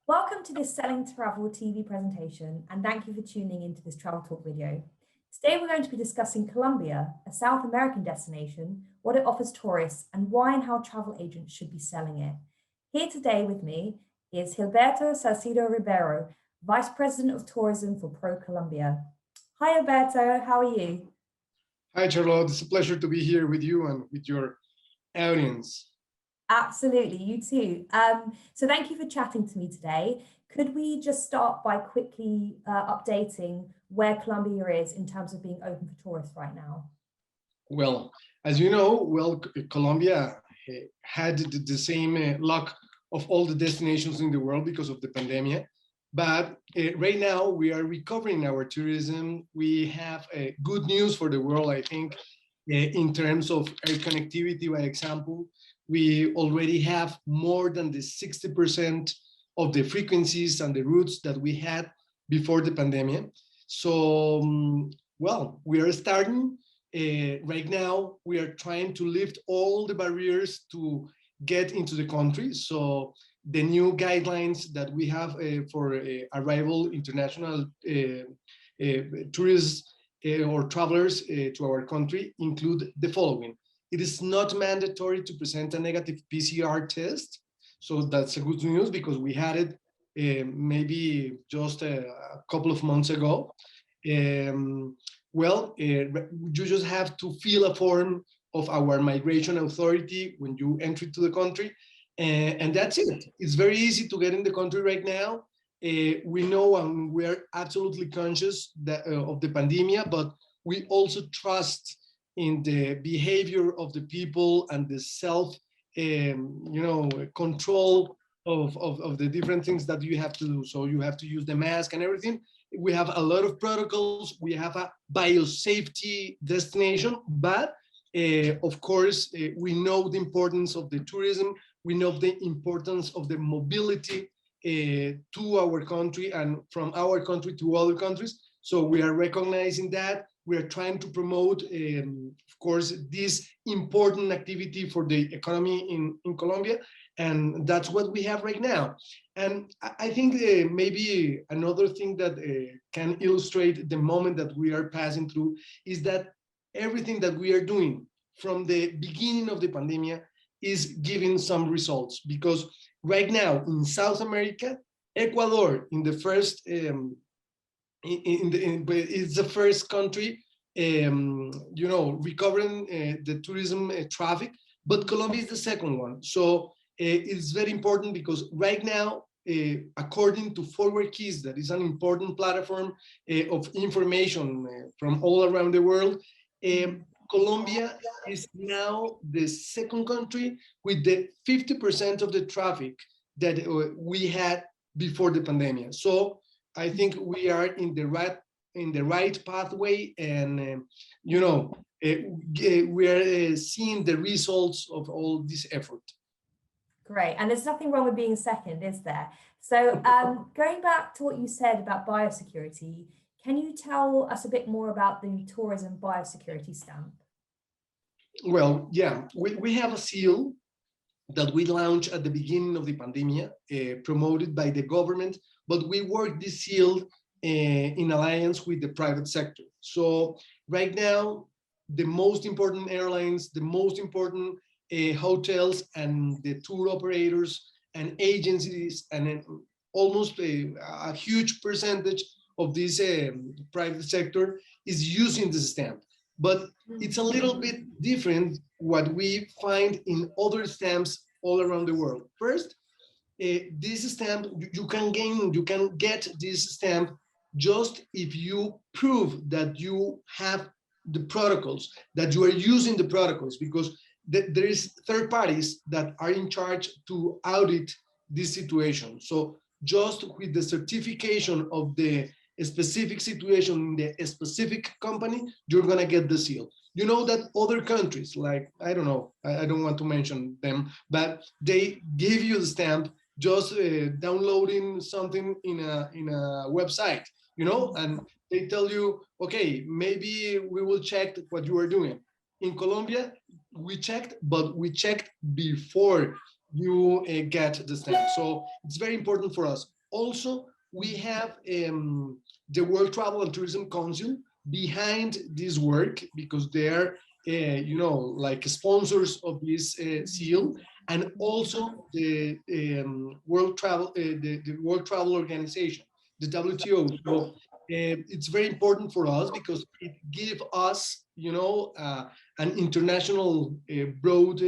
Welcome to this Selling Travel TV presentation, and thank you for tuning into this Travel Talk video. Today we're going to be discussing Colombia, a South American destination, what it offers tourists, and why and how travel agents should be selling it. Here today with me is Gilberto Salcido Ribeiro, Vice President of Tourism for Pro Colombia. Hi Alberto, how are you? Hi, Charlotte. It's a pleasure to be here with you and with your audience. Absolutely, you too. So thank you for chatting to me today. Could we just start by quickly updating where Colombia is in terms of being open for tourists right now? Well, as you know, Colombia had the same luck of all the destinations in the world because of the pandemic. But right now we are recovering our tourism. We have good news for the world, I think, in terms of air connectivity, by example. We already have more than the 60% of the frequencies and the routes that we had before the pandemic. So, well, we are starting. Right now, we are trying to lift all the barriers to get into the country. So the new guidelines that we have for arrival international tourists or travelers to our country include the following. It is not mandatory to present a negative PCR test. So that's a good news because we had it maybe just a couple of months ago. You just have to fill a form of our migration authority when you enter to the country. And that's it. It's very easy to get in the country right now. We know and we are absolutely conscious of the pandemic, but we also trust in the behavior of the people and the self, control of the different things that you have to do. So you have to use the mask and everything. We have a lot of protocols. We have a biosafety destination, but of course, we know the importance of the tourism. We know the importance of the mobility to our country and from our country to other countries. So we are recognizing that. We are trying to promote, of course, this important activity for the economy in Colombia. And that's what we have right now. And I think maybe another thing that can illustrate the moment that we are passing through is that everything that we are doing from the beginning of the pandemic is giving some results, because right now in South America, Ecuador in the first it's the first country recovering the tourism traffic, but Colombia is the second one. So it's very important because right now, according to Forward Keys, that is an important platform of information from all around the world, Colombia is now the second country with the 50% of the traffic that we had before the pandemic. So I think we are in the right pathway, and we are seeing the results of all this effort. Great, and there's nothing wrong with being second, is there? So going back to what you said about biosecurity, can you tell us a bit more about the tourism biosecurity stamp? Well, yeah, we have a seal that we launched at the beginning of the pandemic, promoted by the government, but we work this seal in alliance with the private sector. So right now, the most important airlines, the most important hotels and the tour operators and agencies, and almost a huge percentage of this private sector is using the stamp. But it's a little bit different what we find in other stamps all around the world. First, this stamp, you can get this stamp just if you prove that you have the protocols, that you are using the protocols, because there is third parties that are in charge to audit this situation. So just with the certification of the specific situation in the specific company, you're gonna get the seal. You know that other countries, like, I don't know, I don't want to mention them, but they give you the stamp just downloading something in a website, and they tell you, okay, maybe we will check what you are doing. In Colombia, we checked, but we checked before you get the stamp. So it's very important for us. Also, we have the World Travel and Tourism Council behind this work because they're, like sponsors of this seal, and also the the World Travel Organization, the WTO. So it's very important for us because it gives us, an international broad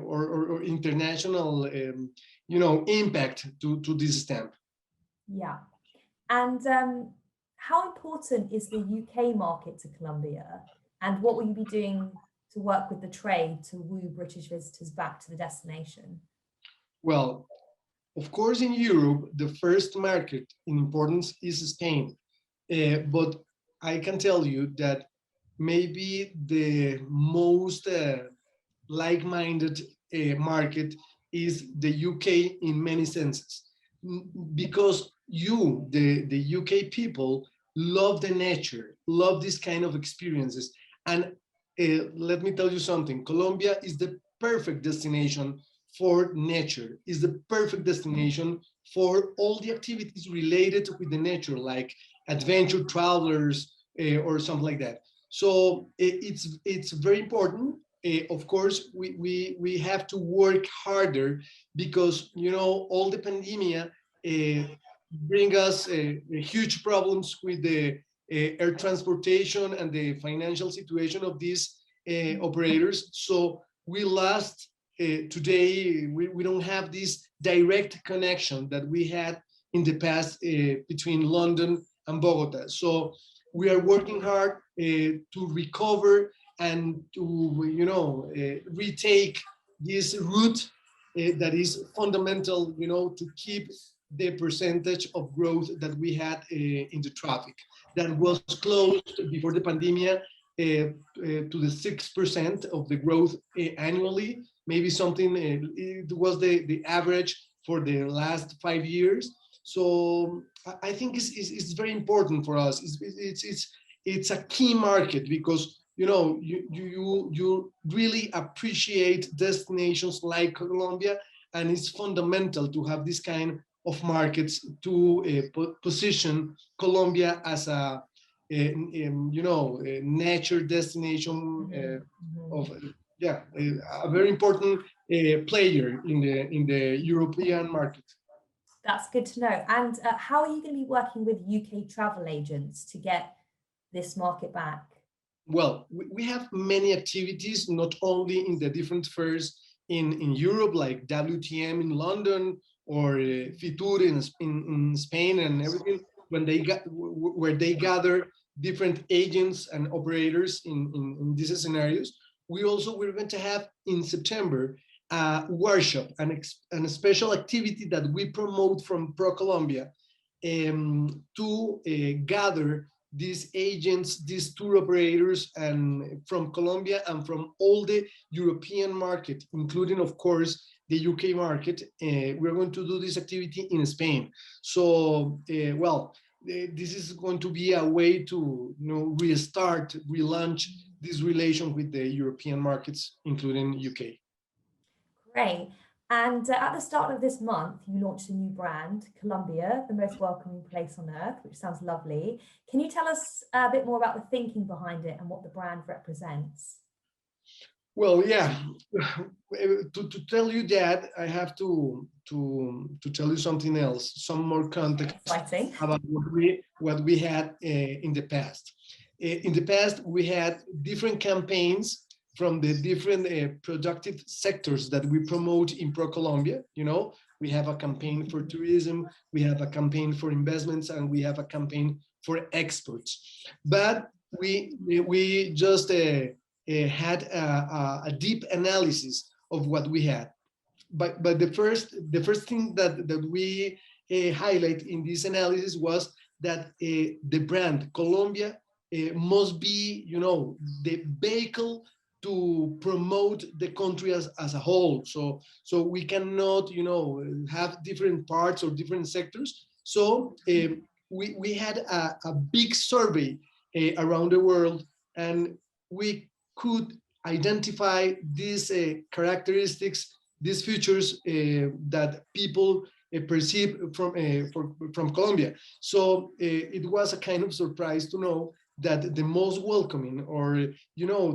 or international, impact to this stamp. Yeah. And how important is the UK market to Colombia? And what will you be doing to work with the trade to woo British visitors back to the destination? Well, of course, in Europe, the first market in importance is Spain. But I can tell you that maybe the most like-minded market is the UK in many senses. Because the UK people, love the nature, love this kind of experiences. And let me tell you something, Colombia is the perfect destination for nature, is the perfect destination for all the activities related with the nature, like adventure travelers or something like that. So it's very important. Of course, we have to work harder because all the pandemia bring us huge problems with the air transportation and the financial situation of these operators. So we lost today. We don't have this direct connection that we had in the past between London and Bogota. So we are working hard to recover and to retake this route that is fundamental, to keep the percentage of growth that we had in the traffic that was close before the pandemic to the 6% of the growth annually. Maybe something, it was the average for the last 5 years. So I think it's very important for us. It's a key market because you really appreciate destinations like Colombia, and it's fundamental to have this kind of markets to position Colombia as a nature destination of a very important player in the European market. That's good to know. And how are you going to be working with UK travel agents to get this market back? Well, we have many activities, not only in the different fairs in Europe, like WTM in London or Fitur in Spain and everything, where they gather different agents and operators in these scenarios. We're going to have in September a workshop and a special activity that we promote from ProColombia to gather these agents, these tour operators, and from Colombia and from all the European market, including, of course, the UK market. We're going to do this activity in Spain. So, this is going to be a way to restart, relaunch this relation with the European markets, including UK. Great. And at the start of this month, you launched a new brand, Colombia, the most welcoming place on earth, which sounds lovely. Can you tell us a bit more about the thinking behind it and what the brand represents? Well, yeah. To tell you that, I have to tell you something else, some more context. Exciting. About what we had in the past. In the past, we had different campaigns from the different productive sectors that we promote in ProColombia. We have a campaign for tourism, we have a campaign for investments, and we have a campaign for exports. But we just had a deep analysis of what we had. But the first thing that we highlight in this analysis was that the brand Colombia must be, the vehicle to promote the country as a whole. So we cannot, have different parts or different sectors. So we had a big survey around the world, and we could identify these characteristics, these features that people perceive from Colombia. So it was a kind of surprise to know that the most welcoming, or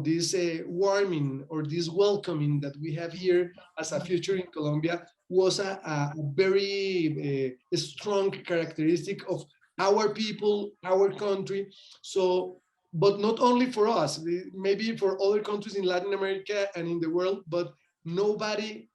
this warming or this welcoming that we have here as a future in Colombia was a very strong characteristic of our people, our country. So, but not only for us, maybe for other countries in Latin America and in the world, but nobody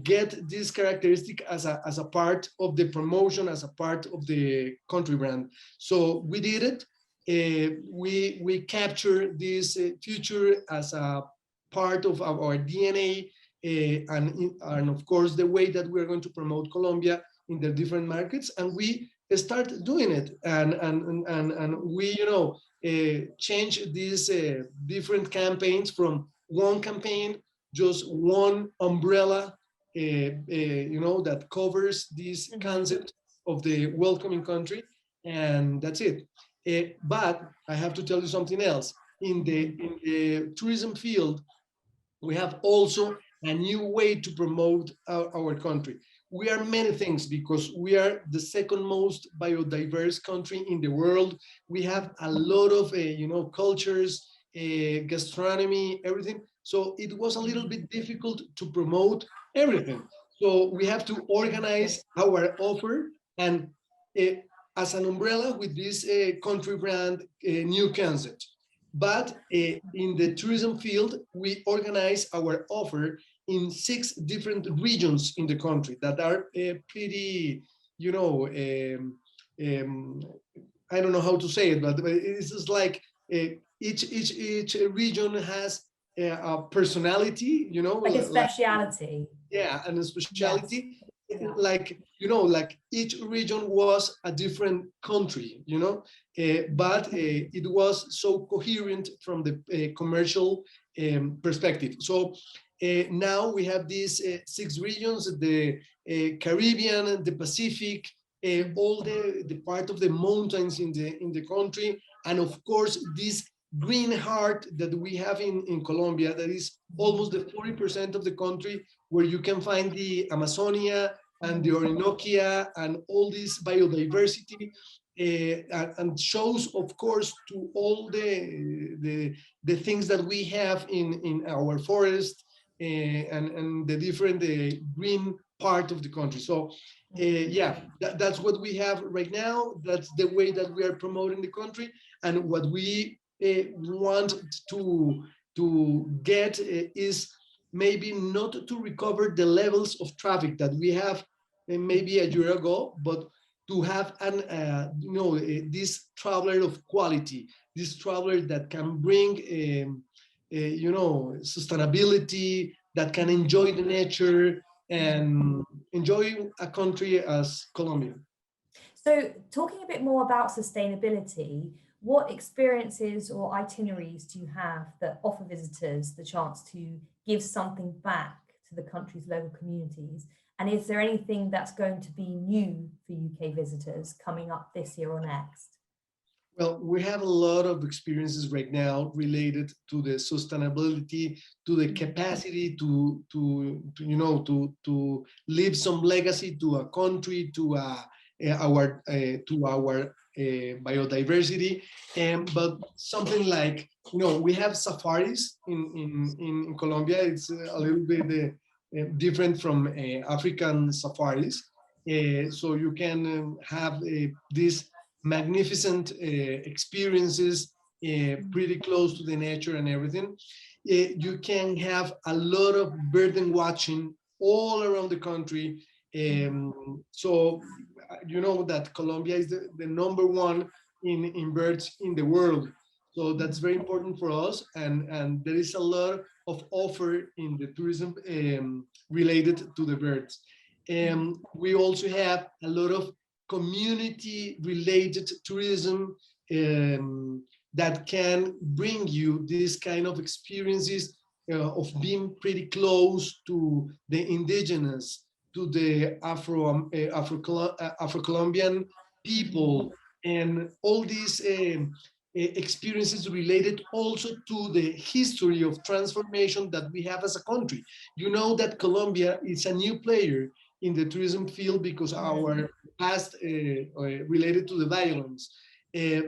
get this characteristic as a part of the promotion, as a part of the country brand. So we did it. We capture this future as a part of our DNA, and of course the way that we're going to promote Colombia in the different markets, and we start doing it, and we change these different campaigns from one campaign, just one umbrella, that covers this concept of the welcoming country, and that's it. But I have to tell you something else. In the tourism field, we have also a new way to promote our country. We are many things because we are the second most biodiverse country in the world. We have a lot of cultures, gastronomy, everything. So it was a little bit difficult to promote everything. So we have to organize our offer, and uh, as an umbrella with this country brand new concept. But in the tourism field, we organize our offer in 6 different regions in the country that are pretty, um, I don't know how to say it, but it's just like each region has a personality, like a speciality. Yeah, and a speciality. Yes. Yeah. Like each region was a different country, but it was so coherent from the commercial perspective. So now we have these 6 regions: the Caribbean, the Pacific, all the part of the mountains in the country, and of course this green heart that we have in Colombia, that is almost the 40% of the country, where you can find the Amazonia and the Orinoquia and all this biodiversity, and shows, of course, to all the things that we have in our forest, and the different green part of the country. So yeah, that's what we have right now. That's the way that we are promoting the country, and what we want to get is maybe not to recover the levels of traffic that we have maybe a year ago, but to have this traveler of quality, this traveler that can bring sustainability, that can enjoy the nature and enjoy a country as Colombia. So talking a bit more about sustainability, what experiences or itineraries do you have that offer visitors the chance to give something back to the country's local communities? And is there anything that's going to be new for UK visitors coming up this year or next? Well, we have a lot of experiences right now related to the sustainability, to the capacity to leave some legacy to a country, to our biodiversity. But something like, we have safaris in Colombia. It's a little bit different from African safaris. So you can have this magnificent experiences, pretty close to the nature and everything. You can have a lot of bird watching all around the country. So you know that Colombia is the number one in birds in the world. So that's very important for us, and there is a lot of offer in the tourism related to the birds. We also have a lot of community-related tourism that can bring you this kind of experiences of being pretty close to the indigenous, to the Afro-Colombian people, and all these experiences related also to the history of transformation that we have as a country. You know that Colombia is a new player in the tourism field because our past related to the violence.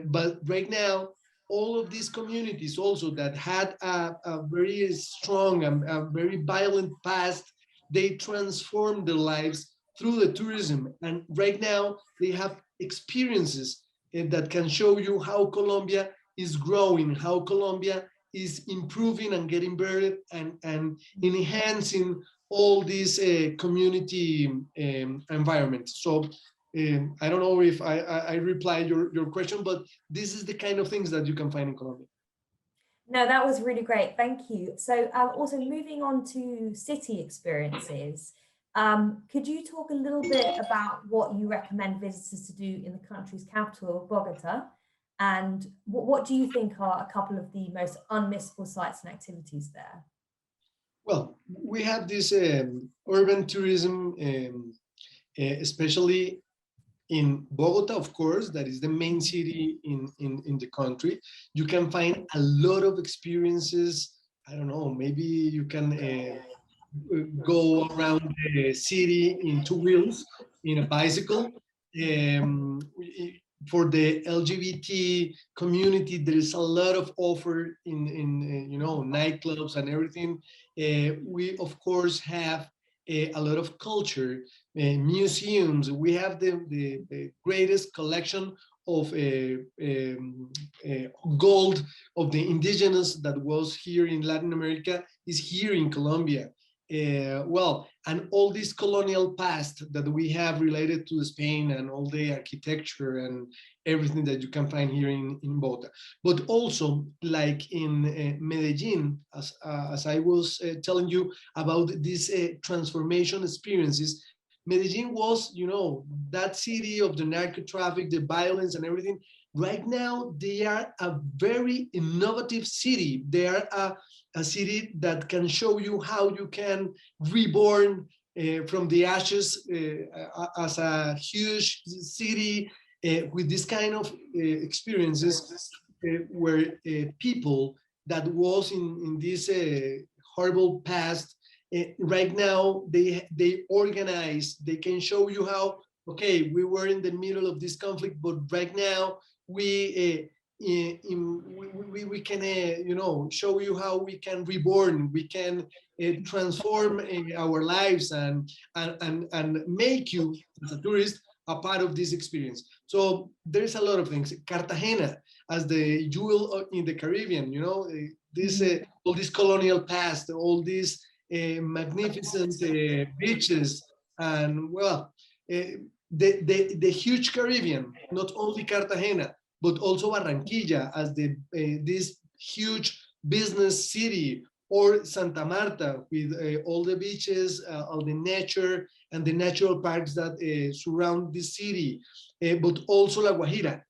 But right now, all of these communities also that had a very strong and a very violent past, they transformed their lives through the tourism. And right now they have experiences that can show you how Colombia is growing, how Colombia is improving and getting better and enhancing all these community environments. So I don't know if I replied your question, but this is the kind of things that you can find in Colombia. No, that was really great. Thank you. So also moving on to city experiences, could you talk a little bit about what you recommend visitors to do in the country's capital, Bogota? And what do you think are a couple of the most unmissable sites and activities there? Well, we have this urban tourism, especially in Bogota, of course, that is the main city in the country. You can find a lot of experiences. I don't know, maybe you can go around the city in two wheels, in a bicycle. For the LGBT community, there is a lot of offer in you know, nightclubs and everything. We of course have a lot of culture, museums. We have the greatest collection of gold of the indigenous that was here in Latin America is here in Colombia. Well, and all this colonial past that we have related to Spain and all the architecture and everything that you can find here in Bogota. But also, like in Medellin, as I was telling you about these transformation experiences, Medellin was, you know, that city of the narco traffic, the violence and everything. Right now, they are a very innovative city. They are a city that can show you how you can reborn from the ashes as a huge city with this kind of experiences where people that was in this horrible past, right now they organize, they can show you how, okay, we were in the middle of this conflict, but right now we we can you know, show you how we can reborn, we can transform our lives and make you as a tourist a part of this experience. So there's a lot of things. Cartagena as the jewel in the Caribbean, you know, this all this colonial past, all these magnificent beaches, and well, the huge Caribbean, not only Cartagena, but also Barranquilla as the this huge business city, or Santa Marta with all the beaches, all the nature and the natural parks that surround the city, but also La Guajira.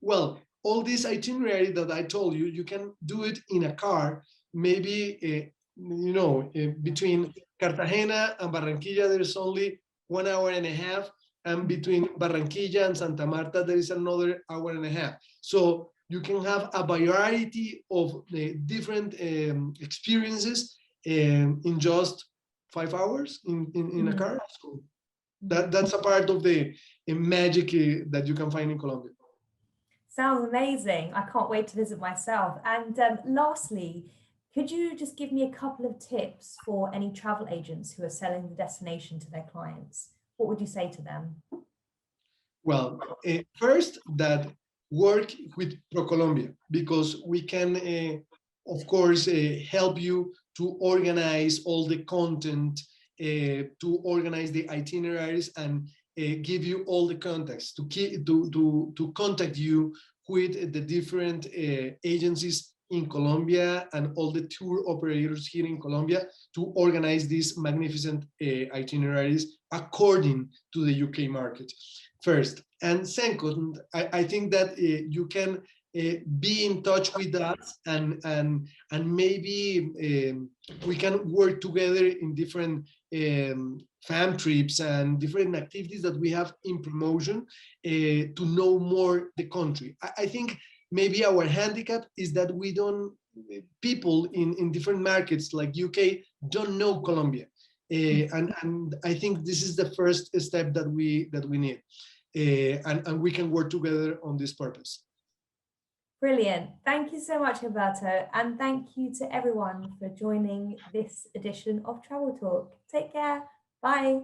Well, all this itinerary that I told you, you can do it in a car, maybe, you know, between Cartagena and Barranquilla, there's only 1 hour and a half. And between Barranquilla and Santa Marta, there is another hour and a half. So you can have a variety of different experiences in just 5 hours in a car. So that's a part of the magic that you can find in Colombia. Sounds amazing. I can't wait to visit myself. And lastly, could you just give me a couple of tips for any travel agents who are selling the destination to their clients? What would you say to them? Well, first, that work with ProColombia, because we can, of course, help you to organize all the content, to organize the itineraries, and give you all the contacts to contact you with the different agencies in Colombia and all the tour operators here in Colombia to organize these magnificent itineraries according to the UK market. First, and second, I think that you can be in touch with us, and maybe we can work together in different fam trips and different activities that we have in promotion to know more the country. I think maybe our handicap is that we don't, people in different markets like UK don't know Colombia. And I think this is the first step that we need, and we can work together on this purpose. Brilliant. Thank you so much, Gilberto. And thank you to everyone for joining this edition of Travel Talk. Take care. Bye.